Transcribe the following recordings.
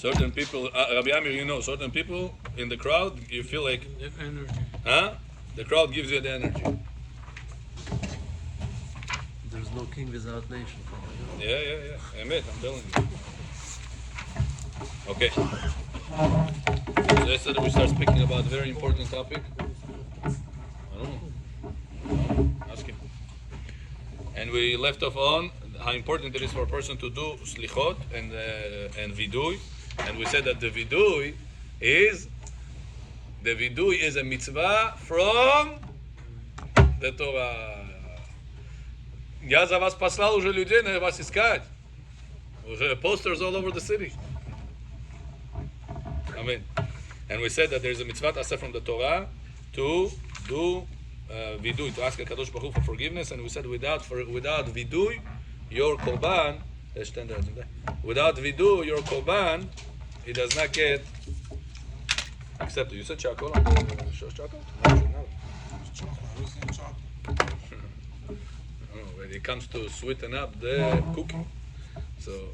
Certain people, Rabbi Amir, certain people in the crowd, you feel like, energy. The crowd gives you the energy. There's no king without nation. Yeah. Emet, I'm telling you. Okay. So yesterday we start speaking about a very important topic. I don't know. Ask him. And we left off on how important it is for a person to do slichot and vidui. And we said that the vidui is a mitzvah from the Torah. Я за вас послал уже людей на вас искать. Уже posters all over the city. Amen. And we said that there is a mitzvah aseh from the Torah to do vidui, to ask HaKadosh Baruch Hu for forgiveness. And we said without vidui, your korban, without vidui, your korban, it does not get accepted. You said charcoal? Charcoal? When it comes to sweeten up the cooking. So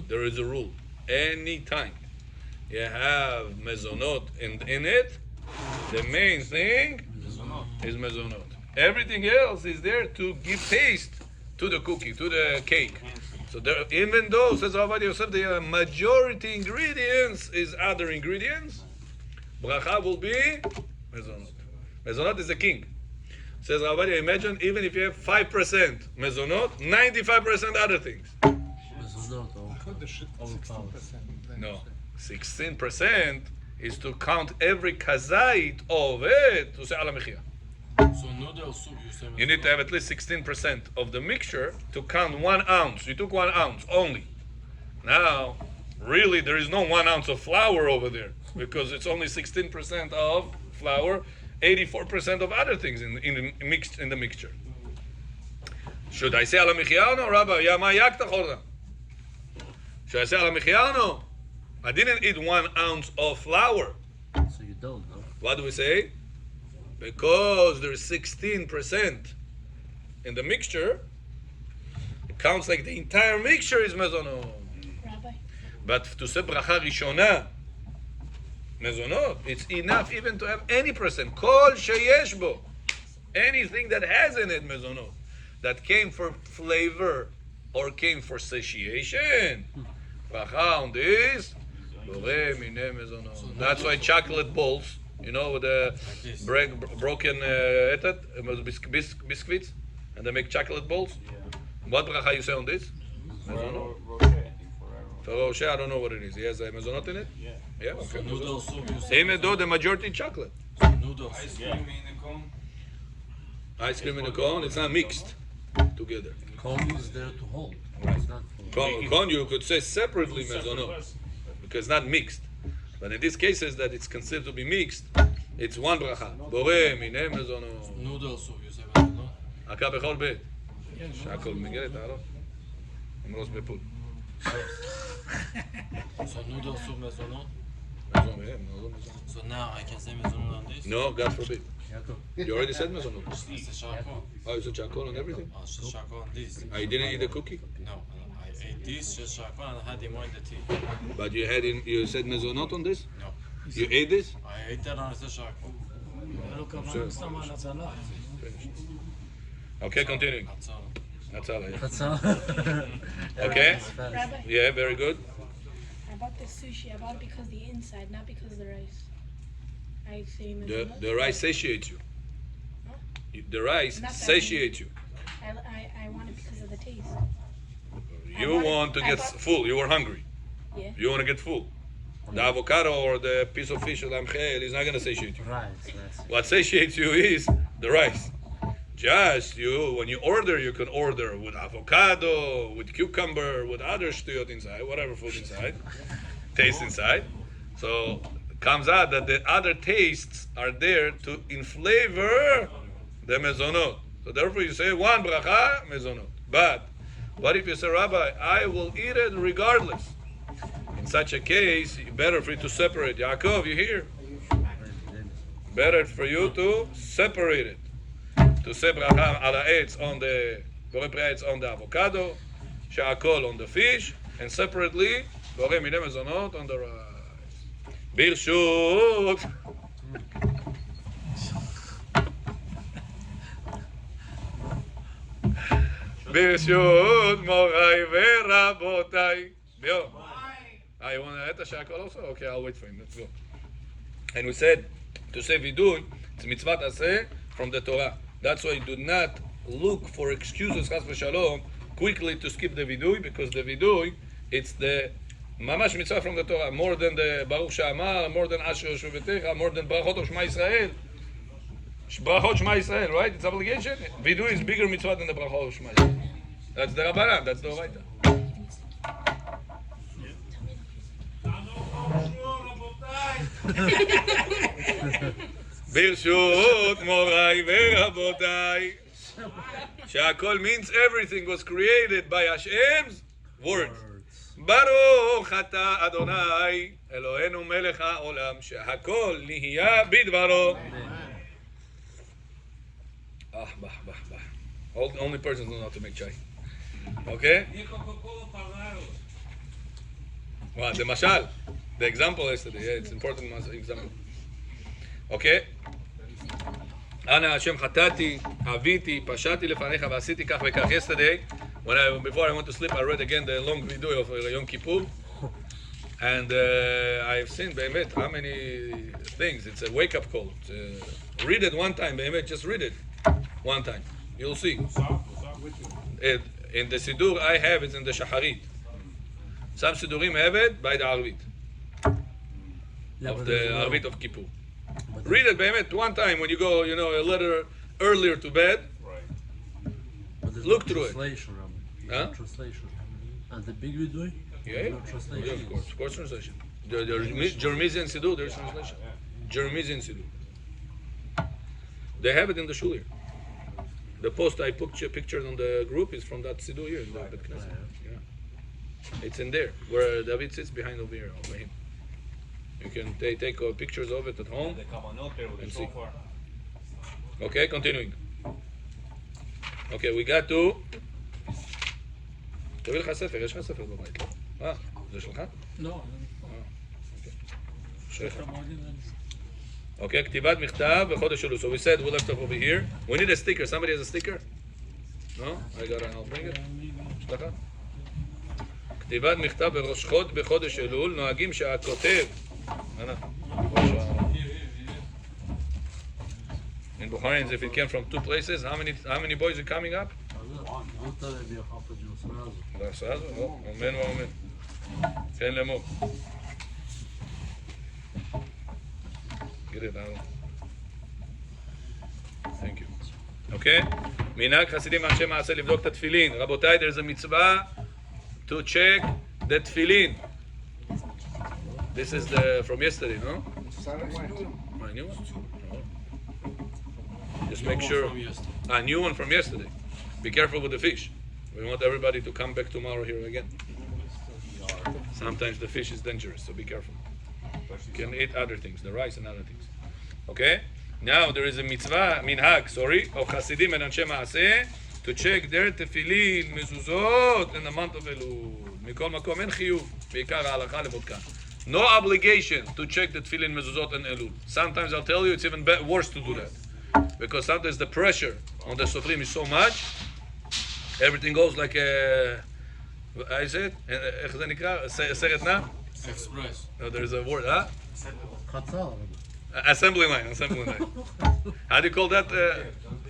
there is a rule. Anytime you have mezonot in it, the main thing is mezonot. Everything else is there to give taste to the cookie, to the cake. So there, even though, says Rabbi Yosef, the majority ingredients is other ingredients, bracha will be mezonot. Mezonot is the king. Says Rabbi, imagine even if you have 5% mezonot, 95% other things. Mezonot overpowered. No, 16% is to count every kazait of it to say ala mechia. So noodle soup, you say. You need to have at least 16% of the mixture to count 1 ounce. You took 1 ounce only. Now, really, there is no 1 ounce of flour over there because it's only 16% of flour, 84% of other things mixed in the mixture. Should I say ala mechia or no, Rabbi? Ya ma yakta chorda. Should I say ala mechia or no? I didn't eat 1 ounce of flour. So you don't, no? What do we say? Because there's 16% in the mixture, it counts like the entire mixture is mezonot. Rabbi. But to say bracha rishona, mezonot, it's enough even to have any percent. Kol sheyesh bo. Anything that has in it mezonot, that came for flavor or came for satiation, bracha on this, boreh mineh mezonot. That's why chocolate balls, with the broken biscuits, and they make chocolate balls. What bracha you say on this? Mezonot. Ferro Rocher, I don't know what it is. He has a mezonot in it? Yeah, okay. Noodle soup, you say. Even though the majority chocolate. Noodles. Ice cream in a cone, it's not mixed together. Cone is there to hold. It's not for Cone you could say separately mezonot, because it's not mixed. But in these cases that it's considered to be mixed, it's one bracha. Boreh mineh mezonot. Noodle soup, you say. No? Aka bechol bet. שהכל מגיע לתעלות. עם ראש בפול. So noodle soup mezonot? מזונות. So now I can say mezonot on this? No, God forbid. Yaakov. You already said mezonot. I say charcoal. Oh, you said charcoal and everything? I say charcoal on this. You didn't eat the cookie? No, I ate this, just charcoal, and I had him in the tea. But you said mezonot on this? No. You ate this? I ate that and I said charcoal. Okay, continuing. Hatzah. That's all. Yeah. That's all. Okay. Rabbi, Yeah, very good. I bought the sushi. I bought it because of the inside, not because of the rice. I say The rice satiates you. Huh? The rice Not that satiates you. I want it because of the taste. You want to get full. You were hungry. Yeah. You want to get full. The avocado or the piece of fish is not going to satiate you. Right, What satiates you is the rice. Just when you order, you can order with avocado, with cucumber, with other shtuyot inside, whatever food inside, taste inside. So it comes out that the other tastes are there to flavor the mezonot. So therefore you say one bracha, mezonot. But what if you say, Rabbi, I will eat it regardless? In such a case, better for you to separate. Yaakov, you hear? Better for you to separate it. To say bracha ala etz on the avocado, sha'akol on the fish, and separately, בורא מיני מזונות on the rice. ברשות. ברשות מוריי ורבותיי. Bill. You want to add the shakal also? Okay, I'll wait for him. Let's go. And we said, to say vidui, it's mitzvah aseh from the Torah. That's why you do not look for excuses, chas v'shalom, quickly to skip the vidui, because the vidui, it's the mamash mitzvah from the Torah, more than the Baruch She'amar, more than Asher Yoshevetecha, more than Brachot of Shema Yisrael. Brachot Shema Yisrael, right? It's obligation. Vidui is bigger mitzvah than the Brachot of Shema Yisrael. That's the Rabbanan, that's the Oraita. ברשות מוריי ורבותיי, שהכל means everything was created by Hashem's words. ברוך אתה אדוני אלוהינו מלך העולם, שהכל נהיה בדברו. Only persons know how to make chai. Okay? Well, the mashal, the example yesterday, yeah, it's important example. Okay? אנא השם חטאתי, עוויתי, פשעתי לפניך ועשיתי כך וכך. Yesterday, before I went to sleep, I read again the long vidui of Yom Kippur, and I've seen באמת how many things. It's a wake-up call. Read it one time, באמת, just read it one time. You'll see. In the Siddur I have it in the Shacharit. Some Siddurim have it by the Arvit. Of the Arvit of Kippur. Read it, באמת, one time when you go, a little earlier to bed. But Look no through it. Translation, Rabbi. Huh? No translation. And the big vidui? Yeah, No translation. yeah, of course translation. The Jeremizian Siddur, there's translation. Jeremizian Siddur. They have it in the shul here. The post I put pictures on the group is from that Siddur here in the Bet Knesset. Yeah. It's in there, where David sits behind over here, over him. You can take pictures of it at home and see. Okay, continuing. Okay, we got to... תביא לך ספר, יש לך ספר בבית, לא? זה שלך? לא. שלך. Okay, כתיבת מכתב בחודש אלול. So we said we left off over here. We need a sticker. Somebody has a sticker? No? I got it. I'll bring it. שלך? כתיבת מכתב בחודש אלול, נוהגים שהכותב... In Bukharians, if it came from two places, how many boys are coming up? סרזו? לא, אמן ואמן. כן לאמור. Get it out. Thank you. Okay? מנהג חסידים אנשי מעשה לבדוק את התפילין. רבותיי, there's a mitzvah to check the tefillin. This is from yesterday, no? My new one? No. Just make sure. A new one from yesterday. Be careful with the fish. We want everybody to come back tomorrow here again. Sometimes the fish is dangerous, so be careful. You can eat other things, the rice and other things. Okay? Now there is a mitzvah, minhag, of Hasidim and Anshe Maaseh to check their tefillin, mezuzot in the month of Elul. Mikol makom en chiyuv, beikar halacha levodka. No obligation to check the tefillin, mezuzot and Elul. Sometimes I'll tell you it's even worse to do that. Because sometimes the pressure on the sofrim is so much, everything goes like a... I said, איך זה נקרא? סרט נע? Express. No, there's a word, huh? חצר. Assembly line. How do you call that?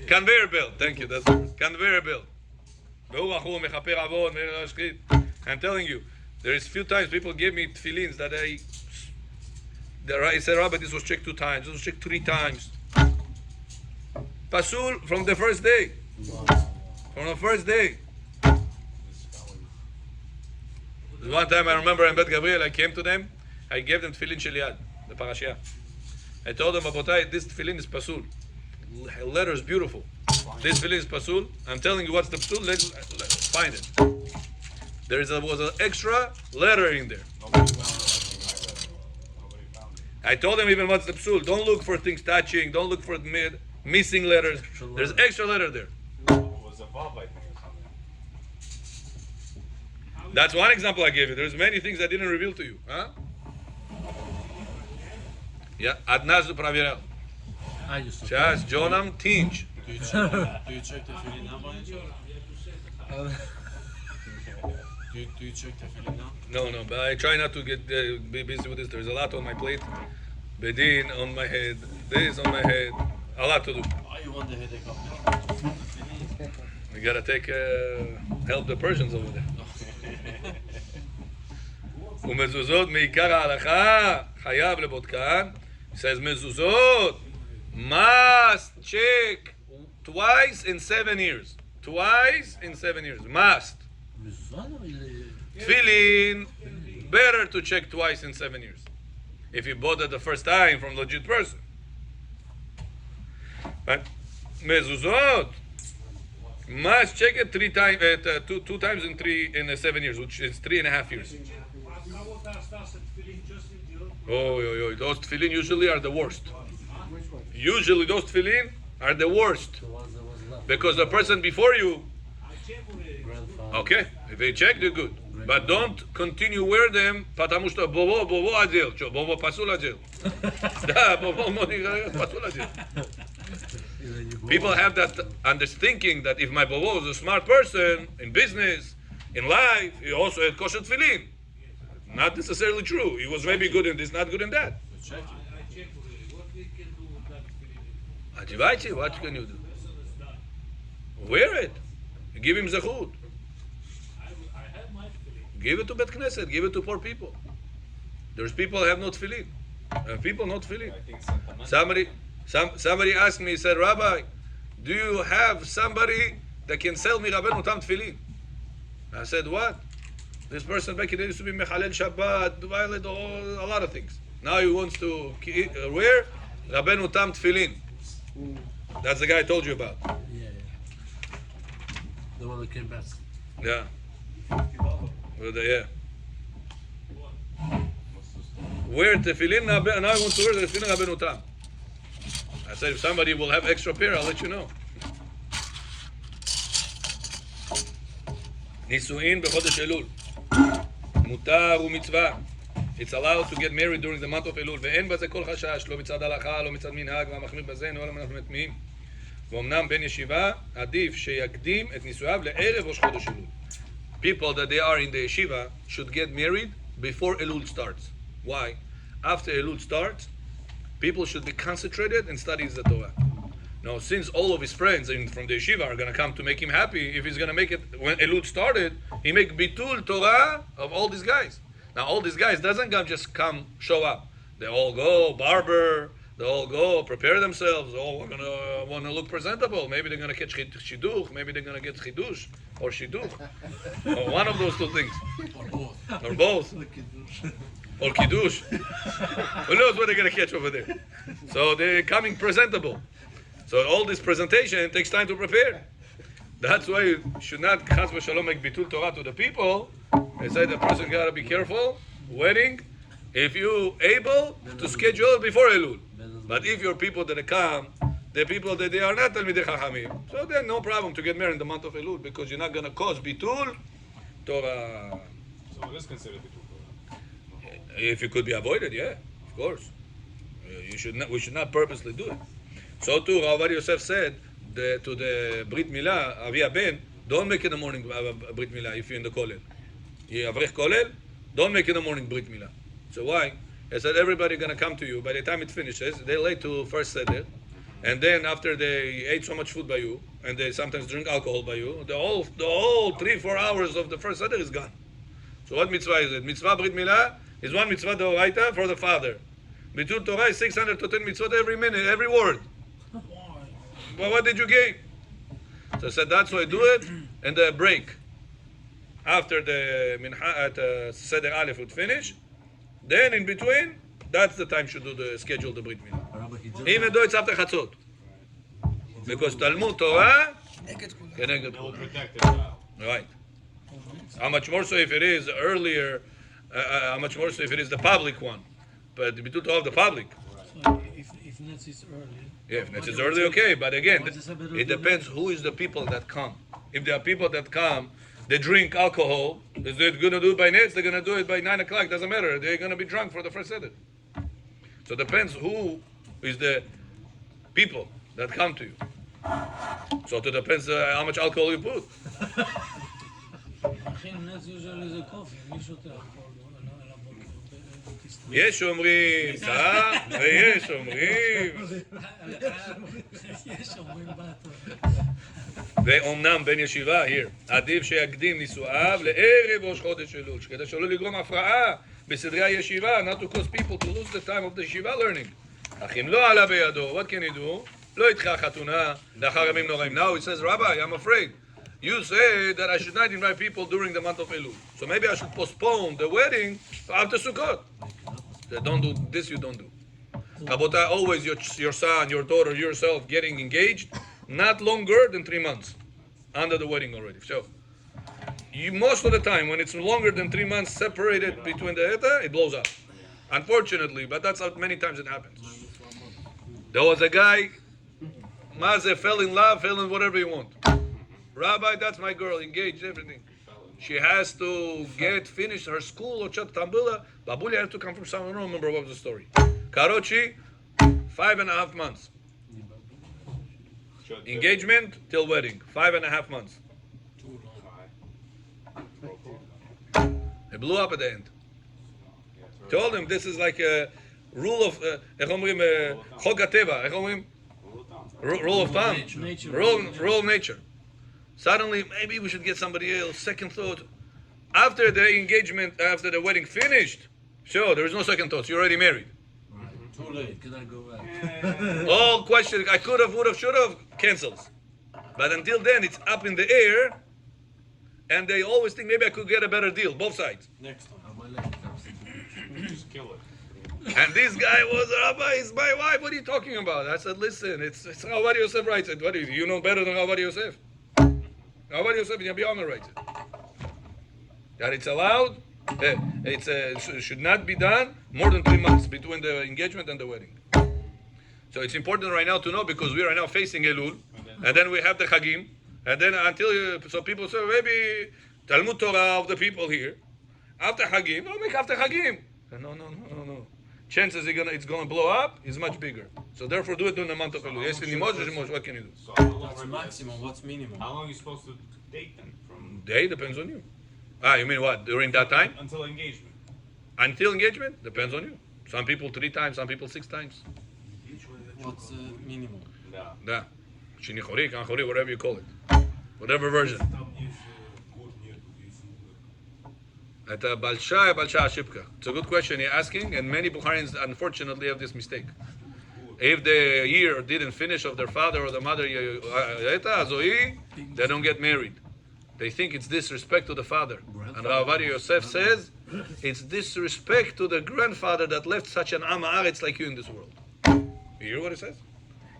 Conveyor belt. Thank you. That's the word. Conveyor belt. I'm telling you, there is few times people give me tefillins that I said, Rabbi, this was checked 2 times, this was checked 3 times. Pasul from the first day. From the first day. One time I remember in Bet Gabriel, I came to them, I gave them tefillin shel yad, the parashah. I told them, Rabotai, this tefillin is pasul. Letter is beautiful. This tefillin is pasul. I'm telling you what's the pasul, let's find it. There was an extra letter in there. I told them even what's the pasul. Don't look for things touching, don't look for missing letters. There's extra letter there. That's one example I gave you. There's many things I didn't reveal to you. Huh? Я однажды проверял. I used to. Сейчас Джоном Тинч. Do you check the feeling now by any chance? Do you check the feeling now? No, but I try not to get be busy with this. There's a lot on my plate. Bedin on my head. This on my head. A lot to do. Oh, you want the headache up now? We gotta take help the Persians over there. ומזוזות מעיקר ההלכה חייב לבודקן. It says mezuzot must check twice in 7 years. Twice in 7 years. Must. Tefillin, better to check twice in 7 years. If you bought it the first time from legit person. But mezuzot must check it two times in 7 years, which is 3.5 years. Oh, those tefillin usually are the worst. Usually those tefillin are the worst. Because the person before you, okay, if they check, they're good. But don't continue wear them, потому что бобо одел. Что, бобо пасул одел? Да, бобо пасул одел. People have that understanding that if my bobo is a smart person in business, in life, he also had kosher tefillin. Not necessarily true. He was maybe good in this, not good in that. Adivati, what can you do? Wear it. Give him zechut. Give it to Bet Knesset. Give it to poor people. There's people who have no tefillin. People not tefillin. Somebody asked me, he said, Rabbi, do you have somebody that can sell me Rabbeinu Tam tefillin? I said, what? This person back in the day used to be Mechalel Shabbat, violate a lot of things. Now he wants to wear Rabbeinu Tam tefillin. That's the guy I told you about. Yeah. The one that came back. Yeah. Yeah. Wear tefillin, now I want to wear the tefillin Rabbeinu Tam. I said, if somebody will have extra pair, I'll let you know. נישואין בחודש אלול. מותר ומצווה. It's allowed to get married during the month of אלול. ואין בזה כל חשש, לא מצד הלכה, לא מצד מנהג, והמחמיר בזה, נועל אנחנו מטמאים. ואומנם בן ישיבה, עדיף שיקדים את נישואיו לערב ראש חודש אלול. People that they are in the yeshiva should get married before Elul starts. Why? After Elul starts, people should be concentrated and study the Torah. Now, since all of his friends from the yeshiva are going to come to make him happy, if he's going to make it when Elul started, he make bitul Torah of all these guys. Now, all these guys doesn't just come show up. They all go barber. They all go prepare themselves. They all going to want to look presentable. Maybe they're going to catch shidduch. Maybe they're going to get chidush or shidduch, or one of those two things, or both, or kiddush. Who knows what they're going to catch over there? So they're coming presentable. So all this presentation takes time to prepare. That's why you should not chas v'shalom make bitul Torah to the people. They say the person got to be careful. Wedding, if you able to schedule it before Elul. But if your people that come, the people that they are not Talmidei Chachamim, so then no problem to get married in the month of Elul because you're not going to cause bitul Torah. So it is considered bitul Torah. If it could be avoided, yeah, of course. You should not. We should not purposely do it. So too, Rav Yosef said to the Brit Milah, Avi Ben, don't make in the morning Brit Milah if you're in the Kollel. You Avrech Kollel, don't make in the morning Brit Milah. So why? He said everybody going to come to you. By the time it finishes, they're late to first Seder. And then after they ate so much food by you, and they sometimes drink alcohol by you, the whole 3-4 hours of the first Seder is gone. So what mitzvah is it? Mitzvah Brit Milah is one mitzvah d'oraita for the father. Bitul Torah is 610 mitzvot every minute, every word. Well, what did you gain? So I said, that's why I do it, and the break. After the mincha at Seder Aleph would finish, then in between, that's the time should do the schedule the Brit Milah. Even though it's after Chatzot. Because Talmud Torah, They will protect their child. right. How much more so if it is earlier, how much more so if it is the public one. But the Bitul Torah of the public. So if Netz is early. Yeah, if it's early, okay. But again, it depends who is the people that come. If there are people that come they drink alcohol. Is they going to do it by nets? They're going to do it by 9 o'clock. Doesn't matter. They're going to be drunk for the first seder. So it depends who is the people that come to you. So it depends how much alcohol you put. אחי, נץ usually זה קופי, מי שותה אלכוהול על הבוקר? יש אומרים, ויש אומרים. יש אומרים באתו. ואומנם בן ישיבה, here, עדיף שיקדים נישואיו לערב ראש חודש אלול, כדי שלא לגרום הפרעה בסדרי הישיבה, not to cause people to lose the time of the yeshiva learning. אך אם לא עלה בידו, what can he do? לא ידחה חתונה לאחר ימים נוראים. Now he says, Rabbi, I'm afraid. You say that I should not invite people during the month of Elul. So maybe I should postpone the wedding after Sukkot. Don't do this, you don't do. Rabotai, always your son, your daughter, yourself getting engaged, not longer than 3 months under the wedding already. So, most of the time, when it's longer than 3 months separated between the eta, it blows up. Unfortunately, but that's how many times it happens. There was a guy, Maze fell in love, fell in whatever you want. Rabbi, that's my girl, engaged, everything. She has to get finished her school or chat tambula. Babuli had to come from somewhere. I don't remember what was the story. Karochi, 5.5 months. Engagement till wedding, 5.5 months. It blew up at the end. Told him this is like a rule of Chok HaTeva, rule of thumb, rule of nature. Suddenly, maybe we should get somebody else. Second thought. After the engagement, after the wedding finished, sure, there is no second thoughts. You're already married. Too late, can I go back? All questions, I could have, would have, should have, cancels. But until then, it's up in the air, and they always think maybe I could get a better deal, both sides. Next time. Just kill it. And this guy was, Rabbi, it's my wife. What are you talking about? I said, listen, it's Rabbi Yosef writes it. What do you know better than Rabbi Yosef? Rabbi Yosef in Yabi Omer writes it. That it's allowed, it should not be done more than 3 months between the engagement and the wedding. So it's important right now to know because we are now facing Elul, and then we have the Chagim, and then so people say, maybe Talmud Torah of the people here, after Chagim, no, make after Chagim. No. Chances it's gonna blow up is much bigger. So therefore do it during the month of Elul. Yes, what can you do? So how long What's are you- maximum? What's minimum? How long are you supposed to date then? From Day depends on you. You mean what? During that time? until engagement. Until engagement? Depends on you. Some people 3 times, some people 6 times. What's minimum? Yeah. Da. Shinichori, kanchori, whatever you call it. Whatever version. It's a good question you're asking, and many Bukharians unfortunately have this mistake. If the year didn't finish of their father or the mother, they don't get married. They think it's disrespect to the father. And Rav Yosef says, it's disrespect to the grandfather that left such an Am Haaretz like you in this world. You hear what he says?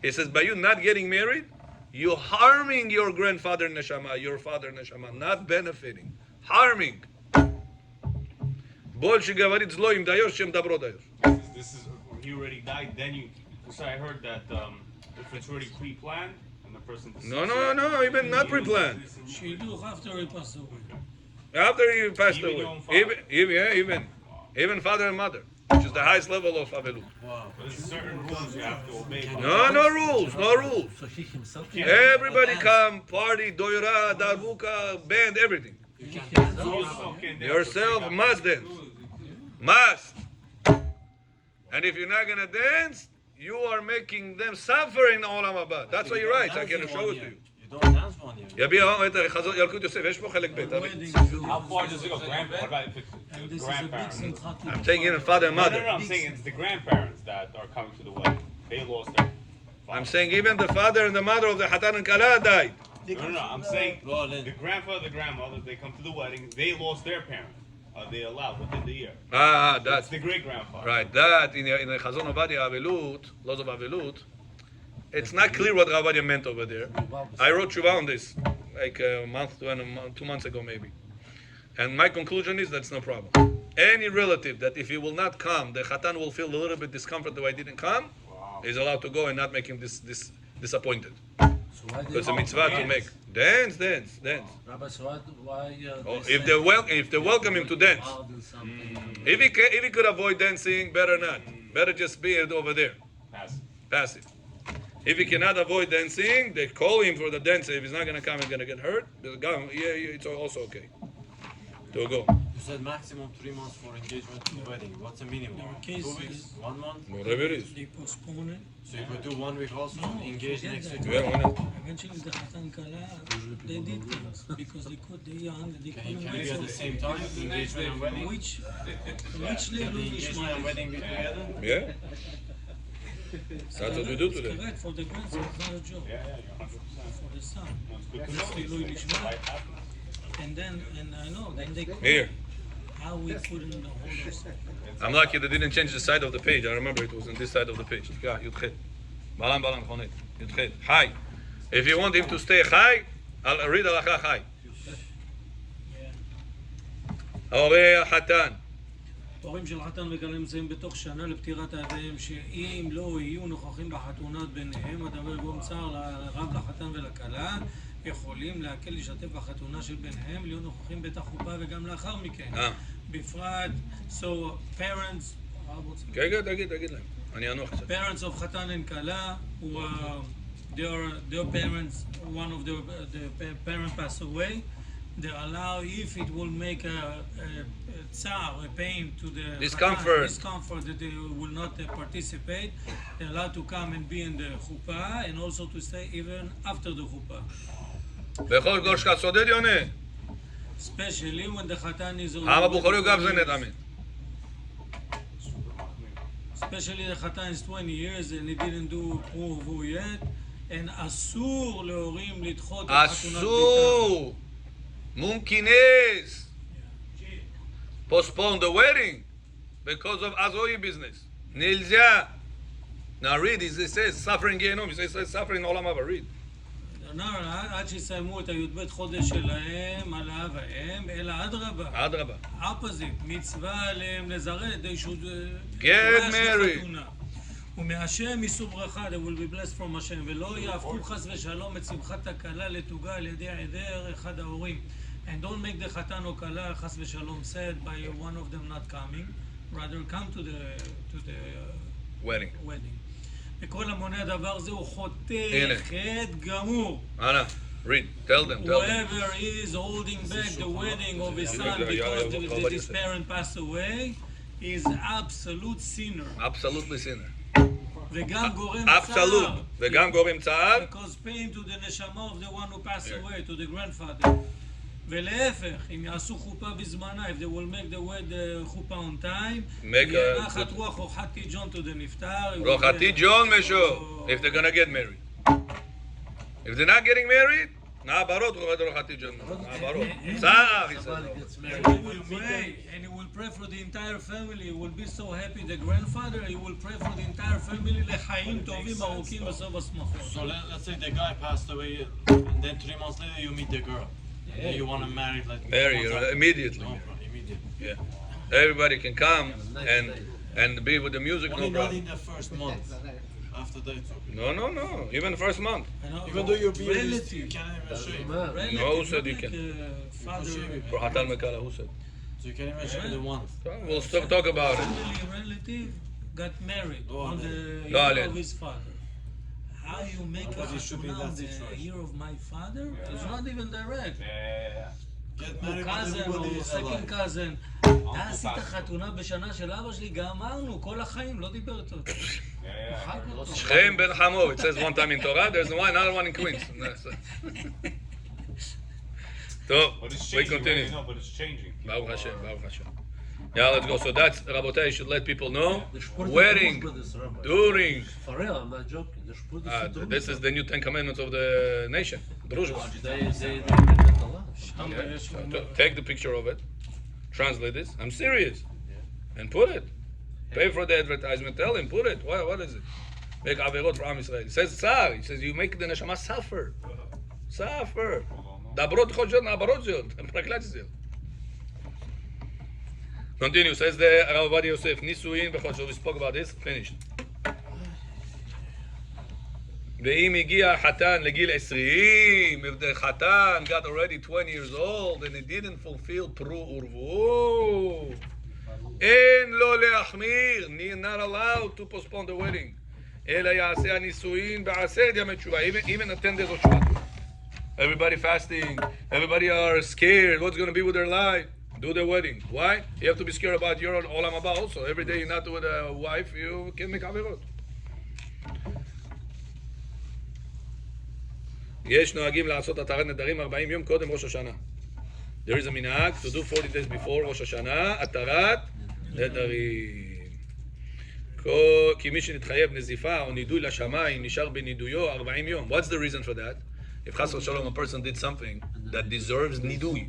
He says, by you not getting married, you're harming your grandfather neshama, your father neshama, not benefiting. Harming. This is when you already died, then you. So I heard that if it's already pre-planned and the person. No, even not pre-planned. שידוך after he passed away. After you passed Even away. your own father. Even father and mother, which is the highest level of Avelud. Wow. There's certain rules you have to obey. No rules. So he himself Everybody come, party, doira, darbuka, band, everything. Yourself must dance. Must. And if you're not going to dance, you are making them suffer in Olam Haba. That's what he writes. I can show it to you. You don't dance 1 year. ילקוט יוסף, יש פה חלק ב', תבין. How far does it go? What about if it's And the this is a big grandparents? simchat. I'm saying even father and No, mother. I'm saying it's the grandparents that are coming to the wedding. They lost their. I'm saying even the father and the mother of the Hatan and Kala died. No. I'm saying Go in. the grandfather, the grandmother, they come to the wedding. They lost their parent. Are they allowed within the year? That's That's the great grandfather. right. That in the Chazon Ovadia Avelut, laws of Avelut, it's not clear what Ravadia meant over there. I wrote Tshuva on this like a month, 2 months ago maybe. And my conclusion is that's no problem. Any relative that if he will not come, the Chatan will feel a little bit discomfort the way he didn't come, Wow. is allowed to go and not make him disappointed. So why It's a mitzvah to make. Dance. Rabbi, so why If they welcome him to dance. If he could avoid dancing, better not. Better just be over there. Passive. If he cannot avoid dancing, they call him for the dance. If he's not going to come, he's going to get hurt. It's also okay to go. You said maximum 3 months for engagement to wedding. What's the minimum? 2 weeks? 1 month? Whatever it is. They postpone it. So you could do 1 week also? Engage forget next that. week? Yeah, why not? Eventually, the Khatan Kala, they did things because they're young. They Can you couldn't be at the wait. same time? Engagement and wedding? Which Can the level engagement and wedding be together? Yeah. That's what we do It's today. correct for the grandson, it's not a joke. For the son. Elul Lishma. And I know, then they Here. how we put in the whole of stuff. I'm lucky they didn't change the side of the page. I remember it was on this side of the page. Yeah, Yudchet. Balan, Chonet. Yudchet. Chai. If you want him to stay Chai, I'll read Halacha Chai. הורי החתן. הורים של חתן וכלה נמצאים בתוך שנה לפטירת אביהם, שאם לא יהיו נוכחים בחתונת ביניהם, הדבר יגרום צער לרב לחתן ולכלה, יכולים להקל להשתתף בחתונה של ביניהם, להיות נוכחים בית החופה וגם לאחר מכן. בפרט, so parents, תגיד להם. אני אנוח קצת. parents of חתן and כלה, their parents, one of the parents passed away, they allow, if it will make a tsar, a pain to the Discomfort. discomfort that they will not participate, they're allowed to come and be in the chuppah and also to stay even after the chuppah. בכל גור שלך סודד יונה. Especially when the khatan is העם הבוחרי הוא גם זה נדאמן. especially the khatan is 20 years and he didn't do pruvu yet, and אסור להורים לדחות את חתונת ביתם. אסור. Mumkines. Postpone the wedding because of Azoi business. Nilza. Now read, it says suffering genom. It says suffering olam haba. Read. עד שיסיימו את הי"ב חודש שלהם על האב האם, אלא אדרבה. opposite, מצווה עליהם לזרז, they should get married. ומהשם יישאו ברכה, they will be blessed from השם, ולא יהפכו חס ושלום את שמחת הכלה לתוגה על ידי היעדר אחד ההורים. And don't make the חתן או כלה חס ושלום sad by one of them not coming, rather come to the wedding. וכל המונה הדבר זה הוא חוטא חטא גמור. Anna, read. Tell them. Whoever is holding back the wedding of his son because his parent passed away is absolute sinner. Absolutely sinner. וגם גורם Absolute. צער. וגם גורם צער. Because pain to the neshama of the one who passed away, to the grandfather. ולהפך, אם יעשו חופה בזמנה, if they will make the חופה on time, יהיה נחת רוח רוחת ג'ון to the נפטר. רוחת ג'ון משהו. If they're gonna get married. If they're not getting married, נעברות רוחת ג'ון. נעברות. צער, he said. And he will pray for the entire family. He will be so happy, the grandfather, he will pray for the entire family לחיים טובים ארוכים בסוף השמחות. So let's say the guy passed away and then 3 months later you meet the girl. And you want to marry like immediately. No, immediately. Yeah. Everybody can come and be with the music. Only No not problem. in the first month. After that, it's okay. No. Even first month. Even though you're being relative. you can't even shave. No, who said you can? Father, Who said? So you can't even shave the one. We'll still talk about it. relative got married on the Darling. year of his father. How you make a Because it should be חתונה on that the situation. year of my father? It's not even direct. Get married, cousin everybody או is second alive. cousin. אתה עשית חתונה בשנה של אבא שלי, גמרנו, כל החיים, לא דיבר איתו. מחק אותו. Shem ben Hamo. It says one time in Torah. There's another one in Queens. So, But it's we changing. continue. Right? No, but it's changing. Baruch Hashem. Yeah, let's go. So that's, Rabotai, you should let people know. Wedding, during. For real, I'm not joking. This is the new 10 commandments of the nation. Drushba. They did that a lot. Yeah. Take the picture of it. Translate this. I'm serious. And put it. Pay for the advertisement. Tell him, put it. What is it? Make averot for Am Yisrael. It says tsar. It says you make the neshama suffer. Suffer. Dabrot chodjot, nabarot zot. Praklat zot. Continue. Says the Rabbi Yosef. Nisuin b'chodshot. We spoke about this. Finished. ואם הגיע החתן לגיל 20, if the חתן got already 20 years old and he didn't fulfill פרו ורבו, אין לו להחמיר, not allowed to postpone the wedding, אלא יעשה הנישואין בעשרת ימי תשובה, even a 10 days of תשובה. Everybody fasting, everybody are scared, what's going to be with their life? Do the wedding. Why? You have to be scared about your own olam haba also. Every day you're not with a wife, you can make averot. יש נוהגים לעשות התרת נדרים 40 יום קודם ראש השנה. There is a minhag to do 40 days before ראש השנה, התרת נדרים. כי מי שנתחייב נזיפה או נידוי לשמיים נשאר בנידויו 40 יום. What's the reason for that? If חס ושלום a person did something that deserves נידוי.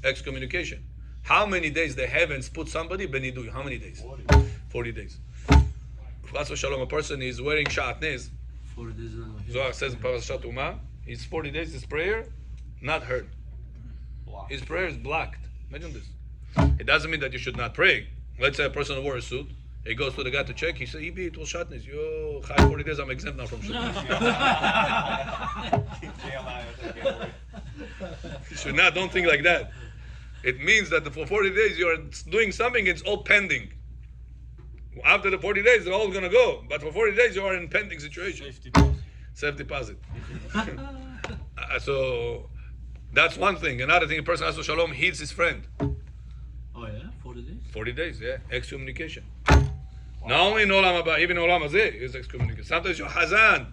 Excommunication. How many days the heavens put somebody בנידוי? How many days? 40 days. If חס ושלום a person is wearing שעטנז, Zohar says in Parashat Umah, his 40 days, his prayer, not heard. His prayer is blocked. Imagine this. It doesn't mean that you should not pray. Let's say a person wore a suit. He goes to the guy to check. He says, it was shatnez. Yo, 40 days, I'm exempt now from shatnez. You should not, don't think like that. It means that for 40 days you are doing something, it's all pending. After the 40 days, they're all going to go. But for 40 days, you are in pending situation. Safe deposit. So, that's one thing. Another thing, a person has to shalom, heals his friend. Oh yeah? 40 days? 40 days, yeah. Excommunication. Not only in Olam Haba, even in Olam Hazeh is excommunication. Sometimes you're Hazan.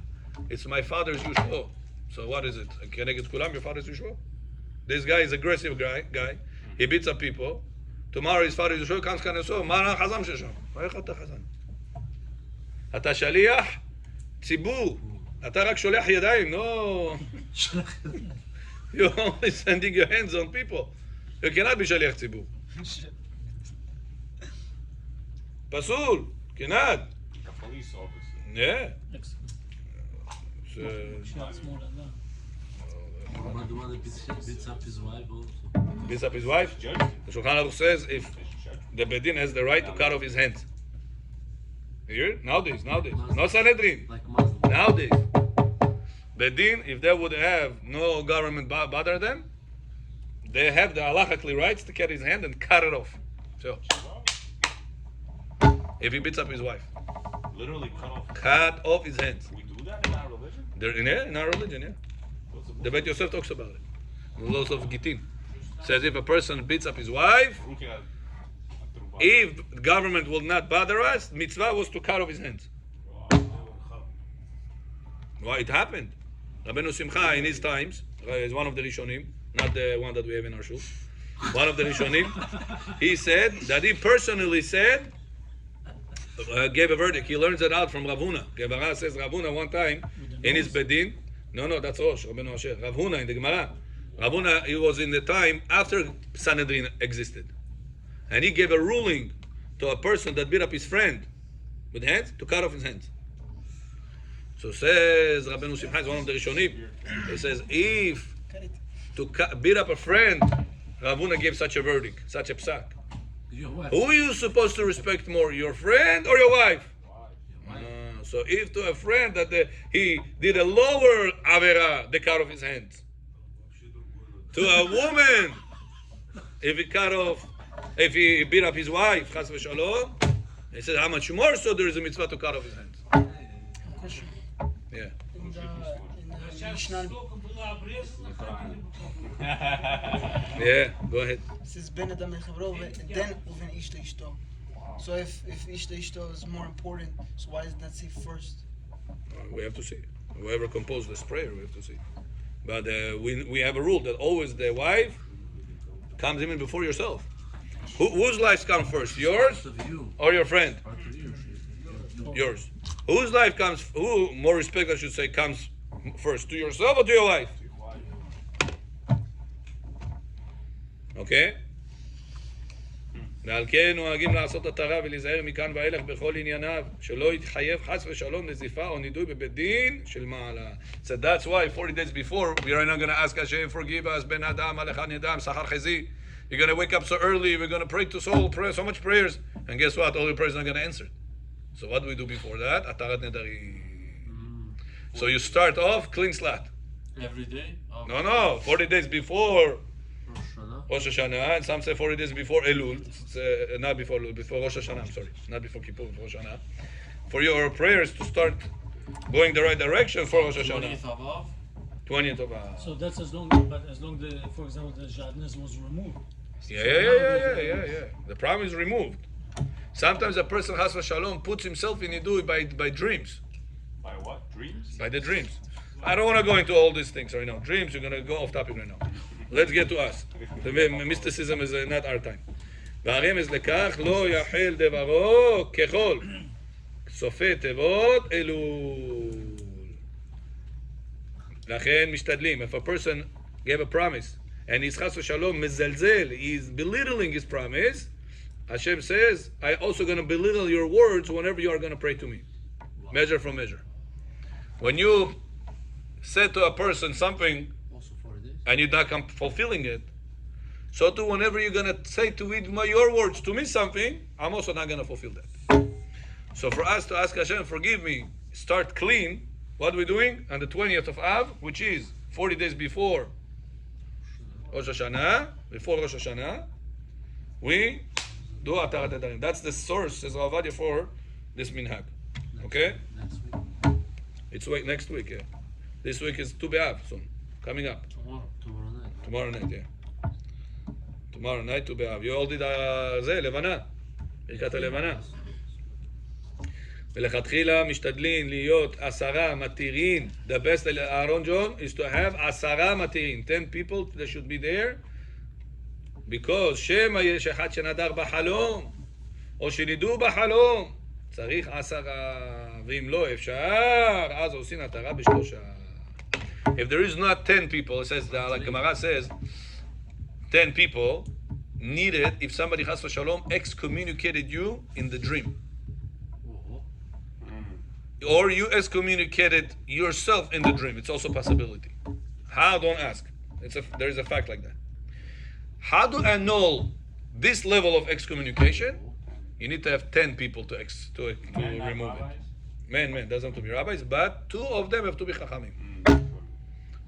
It's my father's Yushua. So what is it? Keneged Kulam, your father's Yushua? This guy is aggressive guy. He beats up people. Tomorrow his father Yushua comes כאן לסוף. מה החזם שלשם? איך אתה חזן? אתה שליח ציבור. אתה רק שולח ידיים, no. You're only sending your hands on people. You cannot be שליח ציבור. פסול, cannot. A police officer. Yeah. The one that beats up his wife also. Beats up his wife? The Shulchan Aruch says if the Bedin has the right to cut off his hands. Here? Nowadays. No Sanhedrin. Like Muslim. Nowadays. Bedin, if they would have no government bother them, they have the halachically rights to cut his hand and cut it off. So, if he beats up his wife. Literally Cut off his hands. We do that in our religion? In our religion, yeah. The Beit Yosef talks about it. The laws of Gittin. Says if a person beats up his wife, if the government will not bother us, mitzvah was to cut off his hands. Why it happened? Rabbeinu Simcha in his times is one of the Rishonim, not the one that we have in our shul. One of the Rishonim, he said that he personally said, gave a verdict. He learns it out from Rav Huna. Gemara says Rav Huna one time in his bedin. No, that's Rosh, Rabbeinu Moshe. Rav Huna in the Gemara. Rav Huna, he was in the time after Sanhedrin existed. And he gave a ruling to a person that beat up his friend with hands to cut off his hands. So says Rabbeinu Simcha is one of the Rishonim. He says if to beat up a friend, Rav Huna gave such a verdict, such a psak. Who are you supposed to respect more, your friend or your wife? So if to a friend that he did a lower avera, they cut off his hands. To a woman, if he beat up his wife, chas v'shalom, he says how much more so there is a mitzvah to cut off his hands. Yeah. In the Mishnah, Yeah, go ahead. it says Ben Adam Lechavro, and then Uven Ish Leishto. So if Ish Leishto is more important, so why does that say first? We have to see. Whoever composed this prayer, we have to see. But we have a rule that always the wife comes even before yourself. Whose life comes first, yours or your friend? Yours. Whose life comes? Who more respect, I should say, comes first, to yourself or to your wife? Okay? ועל כן נוהגים לעשות התרה ולהיזהר מכאן ואילך בכל ענייניו, שלא יתחייב חס ושלום נזיפה או נידוי בבית דין של מעלה. So that's why 40 days before we are not going to ask Hashem forgive us, ben adam alecha nidam sachar chezi. You're going to wake up so early, we're going to pray so much prayers, and guess what? All your prayers are not going to answer. So what do we do before that? Atarat nedarim. So you start off clean slate. Every day? Oh. No, 40 days before Rosh Hashanah. Rosh Hashanah, and some say 40 days before Elul. It's, not before Elul, before Rosh Hashanah, I'm sorry. Not before Kippur, before Rosh Hashanah. For your prayers to start going the right direction for Rosh Hashanah. 20th of Av? 20th of Av. So that's as long, the, for example, the jadness was removed. Yeah. The problem is removed. Sometimes a person, Chas v'Shalom, puts himself in Nidui by dreams. By what? Dreams? By the dreams. I don't want to go into all these things right now. Dreams, you're going to go off topic right now. Let's get to us. The mysticism is not our time. והרמז לכך לא יחל דברו ככל סופי תיבות אלול. לכן משתדלים. If a person gave a promise and he's chas v'shalom mezalzel, he's belittling his promise, Hashem says, I also going to belittle your words whenever you are going to pray to me. Measure for measure. When you say to a person something Also 40 days. and you're not fulfilling it, so too whenever you're going to say to it your words to me something, I'm also not going to fulfill that. So for us to ask Hashem, forgive me, start clean, what are we doing? On the 20th of Av, which is 40 days before Rosh Hashanah, we do Atarat Nedarim. That's the source, says Rav Ovadia, for this minhag. Okay? Next week. It's next week, yeah. This week is Tu B'Av, so coming up. Tomorrow night. Tomorrow night, yeah. Tomorrow night, Tu B'Av. You all did זה, לבנה. ברכת הלבנה. ולכתחילה משתדלים להיות 10 מתירים. The best, Aaron John, is to have 10 מתירים. 10 people that should be there. Because שמא יש אחד שנדר בחלום, או שנידו בחלום. צריך 10, ואם לא אפשר, אז עושים התרה ב3. If there is not 10 people, it says, like Gemara says, 10 people needed if somebody, chas v'shalom, excommunicated you in the dream. Or you excommunicated yourself in the dream. It's also a possibility. How? Don't ask. There is a fact like that. How to annul this level of excommunication? You need to have 10 people to remove it. Men, doesn't have to be rabbis, but 2 of them have to be chachamim.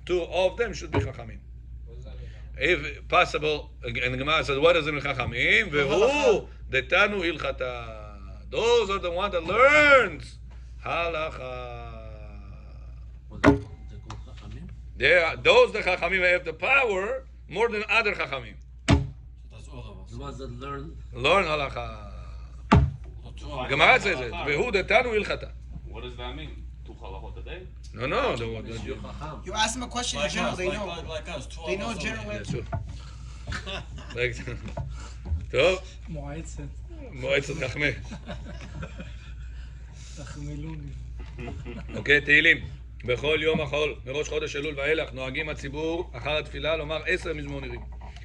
2 of them should be chachamim. If possible, and the Gemara says, what does it mean chachamim? Vehu detanu ilchata. Those are the ones that learns halacha. What they call Chachamim? Those the chachamim have the power more than other chachamim. That's all of us. The ones that learn. Learn halacha. So 2 of us. Gemara says it. Vehu detanu ilchata. What does that mean? 2 halachot a day? No. Chacham. You ask them a question in Like general, us, they know. like us. 2 They of know us general only. answer. Like, טוב, מועצת. מועצת חכמי. תחמלוני. אוקיי, תהילים. בכל יום החול, מראש חודש אלול ואילך, נוהגים הציבור אחר התפילה לומר 10 מזמור נירים.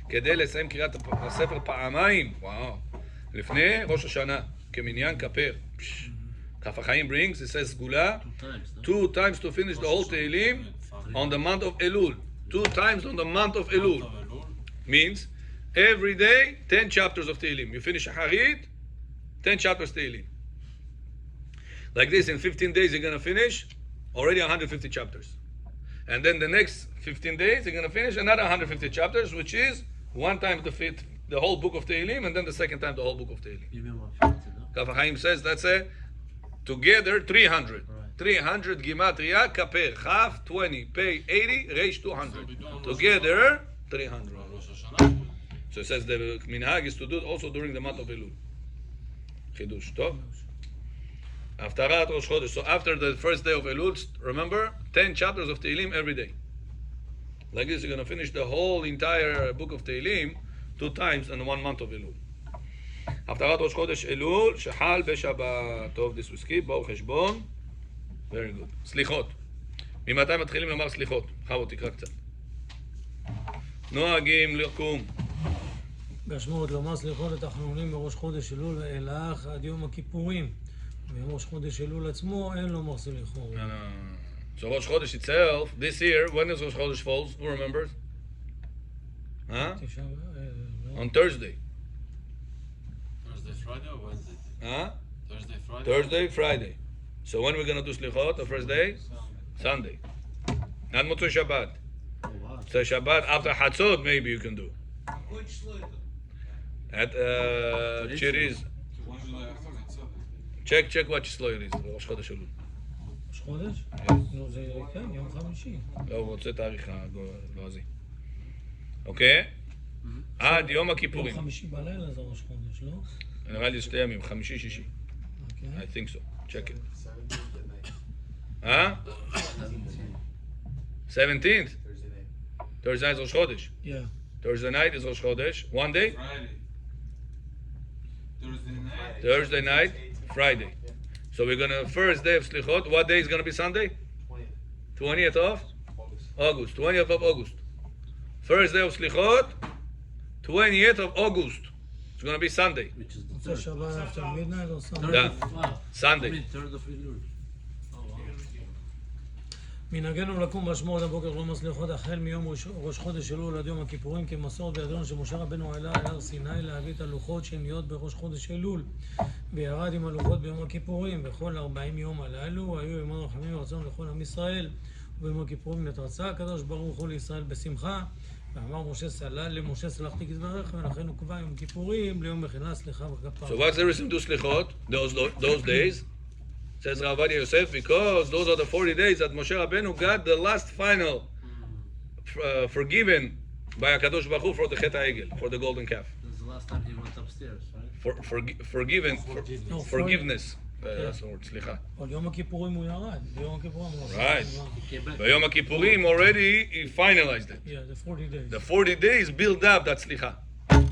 כדי לסיים קריאת הספר פעמיים, וואו, לפני ראש השנה, כמניין כפר. כף החיים brings, it says סגולה, 2 times to finish the whole תהילים on the month of Elul. 2 times on the month of Elul. Means, every day, 10 chapters of Tehillim. You finish Harit, 10 chapters Tehillim. Like this, in 15 days, you're going to finish already 150 chapters. And then the next 15 days, you're going to finish another 150 chapters, which is 1 time the whole book of Tehillim, and then the second time the whole book of Tehillim. Give me 150, no? Kaf HaChaim says, that's a together 300. Right. 300 Gimatria, Kaper, Chaf, 20, Pei, 80, Reish, 200. Together, 300. Rosh Hashanah. So it says the minhag is to do it also during the month of Elul. Chidush, tov. Aftarat Rosh Chodesh. So after the first day of Elul, remember, 10 chapters of Tehillim every day. Like this, you're going to finish the whole entire book of Tehillim 2 times in 1 month of Elul. Aftarat Rosh Chodesh Elul, Shehal Beshabbat. Tov, this we skip. Ba'u Cheshbon. Very good. סליחות. ממתי מתחילים לומר סליחות? חבו, תקרא קצת. נוהגים לקום. באשמורת לומר סליחות לתחנונים מראש חודש אלול ואילך עד יום הכיפורים. ביום ראש חודש אלול עצמו אין לומר סליחות. No. So Rosh Chodesh itself, this year, when does Rosh Chodesh falls? Who remembers? Huh? On Thursday. Thursday, Friday, or Wednesday? Huh? Thursday, Friday. Thursday, Friday. So when we're gonna do slichot, the first day? Sunday. Not Motzei Shabbat. Oh, wow. So Shabbat after Hatzot, maybe you can do. At Chiriz. Check what צלו it is. ראש חודש אלול. ראש חודש? נו, זה כן, יום חמישי. לא, הוא רוצה תאריך הלועזי. אוקיי? עד יום הכיפורים. יום חמישי בלילה זה ראש חודש, לא? נראה לי 2 ימים, חמישי, שישי. אוקיי. I think so. Check it. 17th? Thursday night is Rosh Chodesh. Yeah. Thursday night is Rosh Chodesh. One day? Friday. Thursday night. Thursday night, Friday. So we're gonna first day of Slichot. What day is gonna be Sunday? 20th of August. 20th of August. First day of Slichot, 20th of August. It's gonna be Sunday. Which is the מוצאי third. שבת after midnight or something. Yeah. Wow. I Sunday. mean, third of Elul. Oh, wow. מנהגנו לקום באשמורת הבוקר של יום הסליחות החל מיום ראש חודש אלול עד יום הכיפורים, כי מסורת בידינו שמשה רבנו עלה אל הר סיני להביא את הלוחות שמיות בראש חודש אלול, וירד עם הלוחות ביום הכיפורים. וכל 40 יום הללו היו ימי רחמים ורצון לכל עם ישראל, וביום הכיפורים נתרצה הקדוש ברוך הוא לישראל בשמחה. ואמר משה למשה סלחתי כדבריך, ולכן הוא קבע יום כיפורים ליום מכינה סליחה וכפרה. So what's the reason to Slichot? Those days? Says Rav Ovadia Yosef, because those are the 40 days that Moshe Rabbeinu got the last final forgiven by HaKadosh Baruch Hu for the Chet HaEgel, for the golden calf. This is the last time he went upstairs, right? Forgiveness. That's the word, סליחה. אבל יום הכיפורים הוא ירד, ביום הכיפורים הוא עשה Right. דבר. He came back. ביום הכיפורים already he finalized it. Yeah, the 40 days. The 40 days build up that slicha.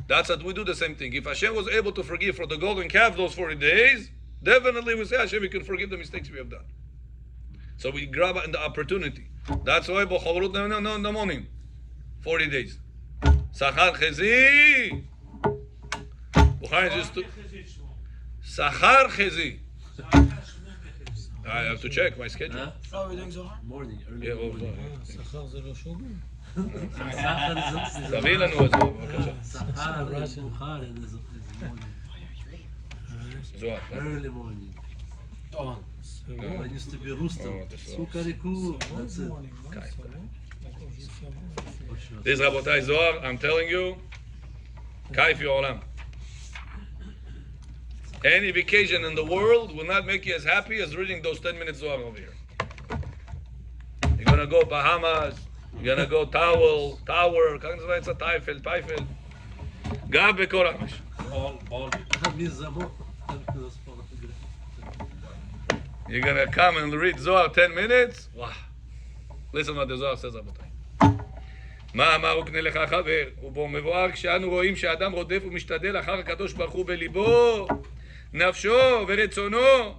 That's what we do the same thing. If Hashem was able to forgive for the golden calf those 40 days, definitely we say Hashem, we can forgive the mistakes we have done. So we grab the opportunity. That's why B'cholrut in the morning, 40 days. Sachar Chezi. Bukhari just Sachar Chezi. I have to check my schedule. Huh? Oh, we're doing Zohar? Morning, early Yeah, well, morning. שכר זה לא שוגג. Sachar is תביא לנו את זה, בבקשה. Sachar is Bukhari is morning. זוהר. Early morning. I used to be rooster. Oh, this is Sukariku. That's it. This Rabotai Zohar, I'm telling you, Kaif Yoram. Any vacation in the world will not make you as happy as reading those 10 minutes Zohar over here. You're gonna go Bahamas, you're gonna go Tower, it's a Taifel. Gab Bekoramish. Ball. Mizamo. You're gonna come and read Zohar 10 minutes? Wow. Listen what the Zohar says, Rabotai. מה אמר וקנה לך חבר, ובו מבואר כשאנו רואים שהאדם רודף ומשתדל אחר הקדוש ברוך הוא בליבו, נפשו ורצונו,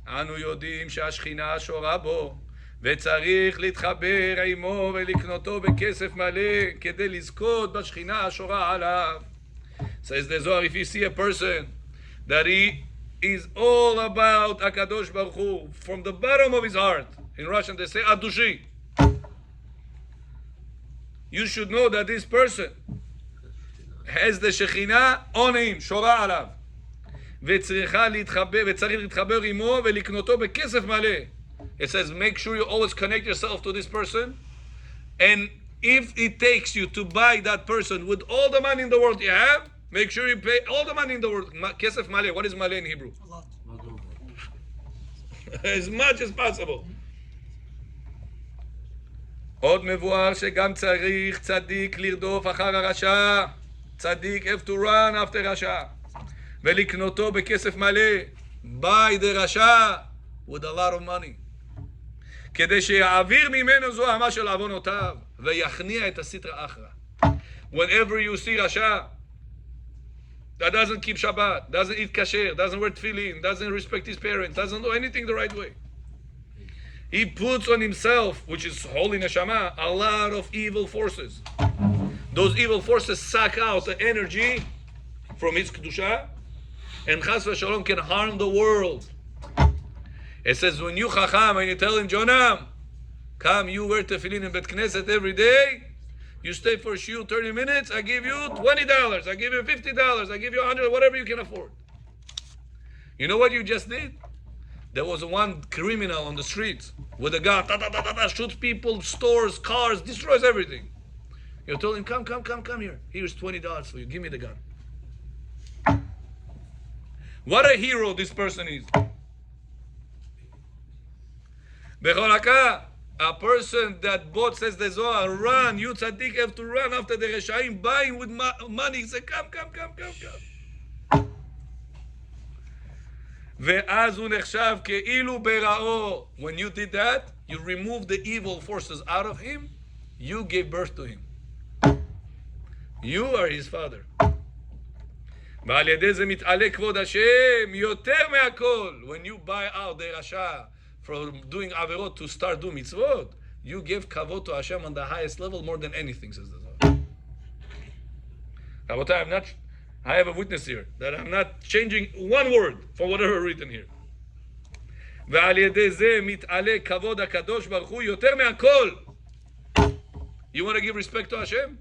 אנו יודעים שהשכינה שורה בו, וצריך להתחבר עמו ולקנותו בכסף מלא כדי לזכות בשכינה השורה עליו. Says the Zohar, if you see a person that he is all about HaKadosh Baruch Hu from the bottom of his heart, in Russian they say Adushi, you should know that this person has the Shekhinah on him, שורה עליו. וצריך להתחבר עמו ולקנותו בכסף מלא. It says, make sure you always connect yourself to this person. And if it takes you to buy that person with all the money in the world you have, make sure you pay all the money in the world. כסף מלא. What is מלא in Hebrew? A lot. As much as possible. עוד מבואר שגם צריך צדיק לרדוף אחר הרשע. צדיק have to run after רשע. ולקנותו בכסף מלא. buy the רשע with a lot of money. כדי שיעביר ממנו זו המה של עוונותיו. ויכניע את הסטרא אחרא. Whenever you see רשע that doesn't keep Shabbat, doesn't eat kasher, doesn't wear tefillin, doesn't respect his parents, doesn't do anything the right way, he puts on himself, which is holy neshama, a lot of evil forces. Those evil forces suck out the energy from his kedusha, and chas v'shalom can harm the world. It says when you chacham and you tell him, Jonam, come, you wear tefillin in Bet Knesset every day, you stay for shiur 30 minutes, I give you $20, I give you $50, I give you $100, whatever you can afford. You know what you just did? There was one criminal on the street with a gun, shoots people, stores, cars, destroys everything. You told him, come here. Here's $20 for you. Give me the gun. What a hero this person is. Becholaka, a person that bought, says the Zohar, run, you tzaddik have to run after the Reshaim, buying with money. He said, come. ואז הוא נחשב כאילו ברעו. When you did that, you removed the evil forces out of him, you gave birth to him. You are his father. ועל ידי זה מתעלה כבוד השם יותר מהכל. When you buy out the rasha from doing averot to start doing mitzvot, you give kavod to Hashem on the highest level more than anything, says the Zohar. Rabotai, I have a witness here that I'm not changing one word from whatever written here. ועל ידי זה מתעלה כבוד הקדוש ברוך הוא יותר מהכל. You want to give respect to Hashem?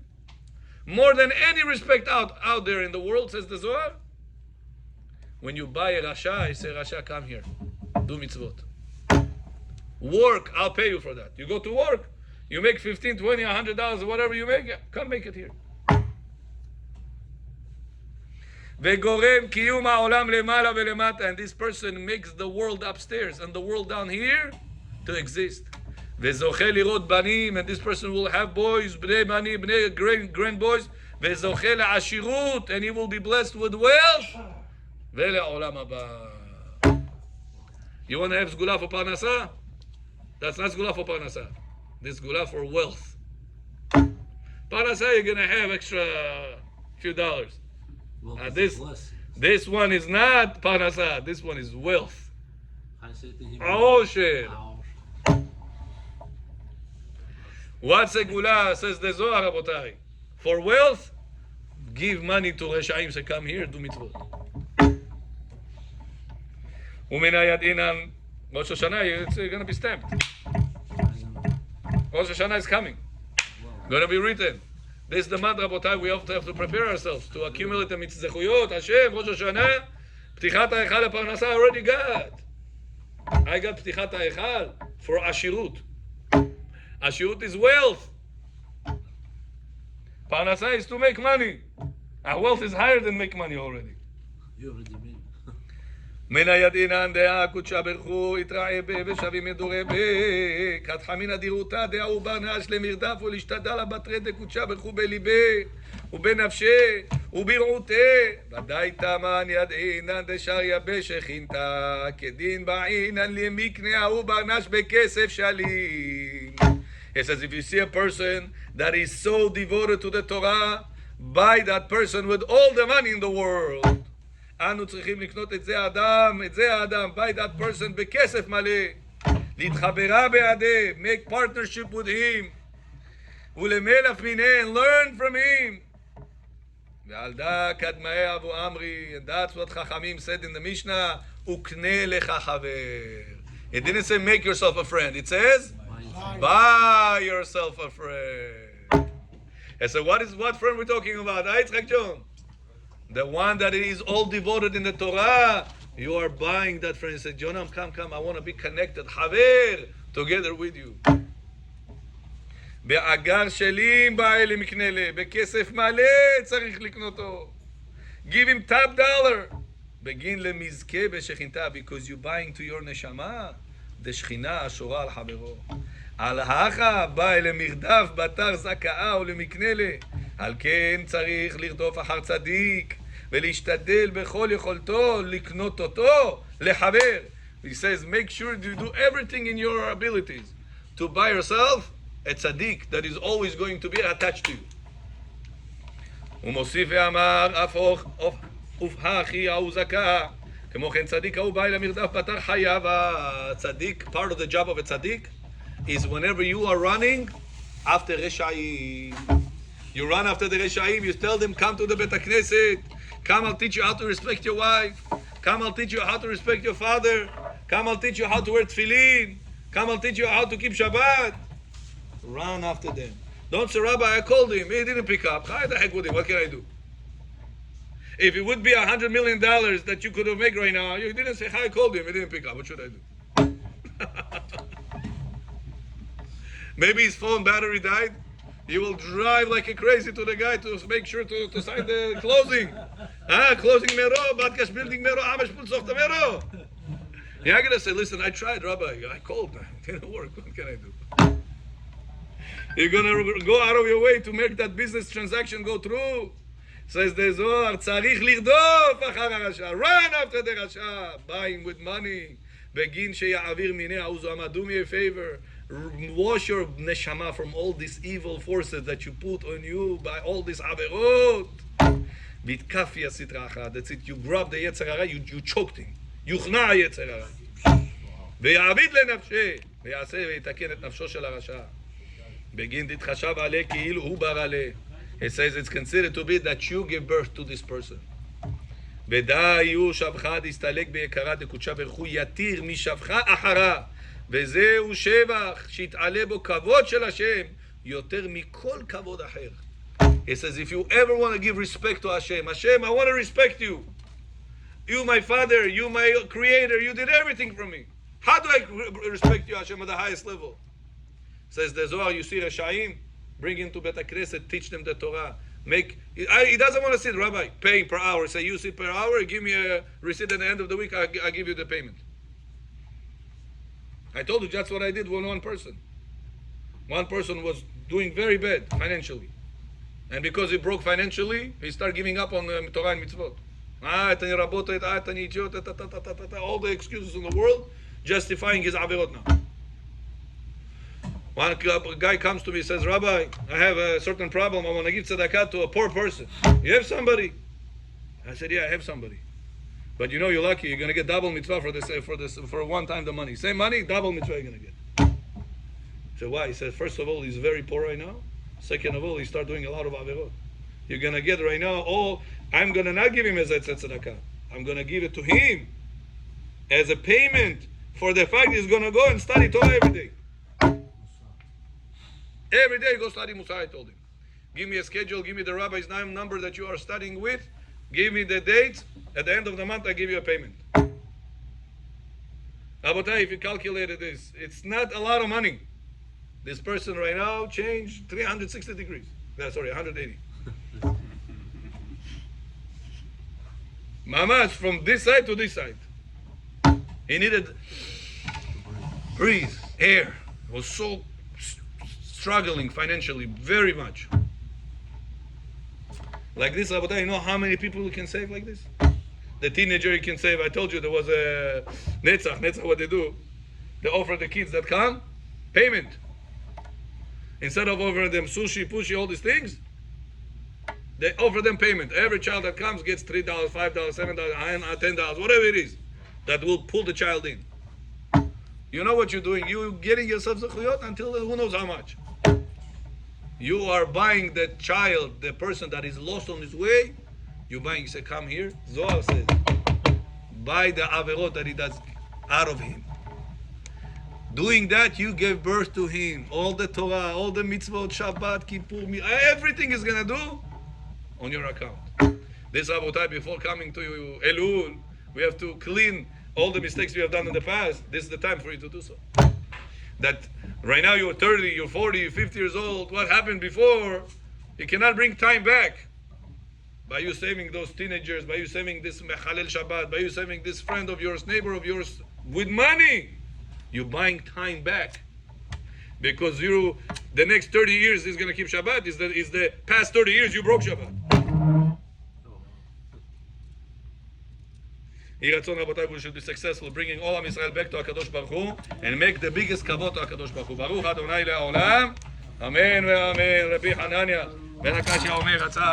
More than any respect out there in the world, says the Zohar. When you buy a rasha, you say, Rasha, come here. Do mitzvot. Work, I'll pay you for that. You go to work, you make $15, $20, $100, whatever you make, come make it here. וגורם קיום העולם למעלה ולמטה, and this person makes the world upstairs and the world down here to exist. וזוכה לראות בנים, and this person will have boys, בני בנים, בני grand boys, וזוכה לעשירות, and he will be blessed with wealth, ולעולם הבא. You want to have סגולה for פרנסה? That's not סגולה for פרנסה. This סגולה for wealth. פרנסה, you're going to have extra few dollars. This one is not parnasa. This one is wealth. Osher. What's a gula? Says the Zohar, Rabotai. For wealth, give money to Reshaim. Say, come here, do mitzvot. Uminayad inan Rosh Hashanah. It's going to be stamped. Rosh Hashanah is coming. Going to be written. This is the month, Rabotai, we have to prepare ourselves to accumulate the mitzvot. Hashem, Rosh Hashanah, Ptichat HaEchal HaParnasa, I already got. I got Ptichat HaEchal for Ashirut. Ashirut is wealth. Parnasa is to make money. Our wealth is higher than make money already. You already made. מן הידעינן דעה קודשה ברכו יתראה בה ושבים מדורי בה כת חמינא דירותה דעה ובר נאש למרדף ולהשתדל הבטרי דקודשה ברכו בליבה ובנפשה וברעותה ודאי תמן ידעינן דשר יבש הכינתה כדין בעינן למקנה ההוא בר נאש בכסף שלים. It says if you see a person that is so devoted to the Torah, buy that person with all the money in the world. אנו צריכים לקנות את זה האדם, buy that person בכסף מלא, להתחברה בעדה, make partnership with him, ולמלף מיניה, learn from him. ועל דא קדמאי אבו אמרי, and that's what Chachamim said in the Mishnah, וקנה לך חבר. It didn't say make yourself a friend, it says buy yourself a friend. And so what friend we're talking about? Yitzchak John. The one that is all devoted in the Torah, you are buying that friend. You say, Jonam, come, I want to be connected. Haver, together with you. באגר שלים בא אלי מקנלה, בכסף מלא צריך לקנותו. Give him top dollar. בגין למזכה בשכינתה, because you buying to your נשמה, דשכינה השורה על חברו. על האחה בא אלי מרדף בתר זכאה ולמקנלה. על כן צריך לרדוף אחר צדיק ולהשתדל בכל יכולתו לקנות אותו לחבר. He says make sure you do everything in your abilities to buy yourself a tzaddik that is always going to be attached to you. הוא מוסיף ואמר אופהכי ההוא זכה כמו כן צדיק ההוא בא אל המרדף בתר חייו. הצדיק, part of the job of a tzaddik is whenever you are running after Reshaim. You run after the Reshaim, you tell them, come to the Bet HaKnesset, come, I'll teach you how to respect your wife, come, I'll teach you how to respect your father, come, I'll teach you how to wear tefillin, come, I'll teach you how to keep Shabbat. Run after them. Don't say, Rabbi, I called him, he didn't pick up. How the heck with him? What can I do? If it would be $100 million that you could have made right now, you didn't say hi. I called him. He didn't pick up. What should I do? Maybe his phone battery died. You will drive like a crazy to the guy to make sure to sign the closing. Closing mero, Batkash building mero, Amash Pulsoch the mero. You're not going to say, listen, I tried, Rabbi. I called. It didn't work. What can I do? You're going to go out of your way to make that business transaction go through. Says the Zohar, Tzarich lirdof achar harasha. Run after the rasha. Buy him with money. Begin sheya'avir mineh ha'uzu. Do me a favor. Wash your neshama from all these evil forces that you put on you by all these averot. Bitkafi asitracha. That's it. You grab the yetzer hara, you choked him. Yuchna yetzer hara. Ve'yavid lenafshe. Ve'yaseh ve'yitaken et nafsho shel harasha. Begin titchashav aleh ki'ilu hu bar aleh. It says it's considered to be that you give birth to this person. ודי הוא שבך להסתלק ביקרה דקודשה ברכו יתיר משבך אחרה וזהו שבח שיתעלה בו כבוד של השם יותר מכל כבוד אחר. It says if you ever want to give respect to Hashem, Hashem, I want to respect you. You my father, you my creator, you did everything for me. How do I respect you, Hashem, at the highest level? Says the Zohar, you see Rashaim, bring him to Bet HaKnesset, teach them the Torah. He doesn't want to sit, Rabbi, paying per hour. Say, you sit per hour, give me a receipt at the end of the week, I give you the payment. I told you that's what I did with one person. One person was doing very bad financially. And because he broke financially, he started giving up on Torah and mitzvot. All the excuses in the world, justifying his averot now. One guy comes to me and says, Rabbi, I have a certain problem. I want to give tzedakah to a poor person. You have somebody? I said, yeah, I have somebody. But you know you're lucky. You're going to get double mitzvah for one time the money. Same money, double mitzvah you're going to get. So why? He says, first of all, he's very poor right now. Second of all, he start doing a lot of averot. You're going to get right now, I'm going to not give him as a tzedakah. I'm going to give it to him as a payment for the fact he's going to go and study Torah every day. Every day go study Musar, I told him. Give me a schedule, give me the rabbi's name number that you are studying with, give me the date, at the end of the month I give you a payment. Abotai, if you calculated this, it's not a lot of money. This person right now changed 360 degrees. 180. Mamash, from this side to this side. He needed breathe, air. It was so struggling financially very much. Like this, Rabotai, you know how many people you can save like this? The teenager you can save. I told you there was a Netzach, what they do? They offer the kids that come, payment. Instead of offering them sushi, pushy, all these things, they offer them payment. Every child that comes gets $3, $5, $7, $10, whatever it is, that will pull the child in. You know what you're doing? You're getting yourself zechuyot until who knows how much. You are buying the child, the person that is lost on his way. You're buying, you say, come here. Zohar says, buy the averot that he does out of him. Doing that, you gave birth to him. All the Torah, all the mitzvot, Shabbat, Kippur, everything is going to do on your account. This Rabotai, before coming to Elul, we have to clean all the mistakes we have done in the past. This is the time for you to do so. That right now you're 30, you're 40, you're 50 years old. What happened before, you cannot bring time back. By you saving those teenagers, by you saving this Mechalel Shabbat, by you saving this friend of yours, neighbor of yours, with money, you're buying time back. Because the next 30 years is going to keep Shabbat. Is the past 30 years you broke Shabbat. Yeh Ratzon, Rabotai, we should be successful bringing all Am Yisrael back to HaKadosh Baruch Hu and make the biggest kavod to HaKadosh Baruch Hu. Baruch Adonai le'olam. Amen ve'amen. Rabbi Hanania ben Akashia Omer,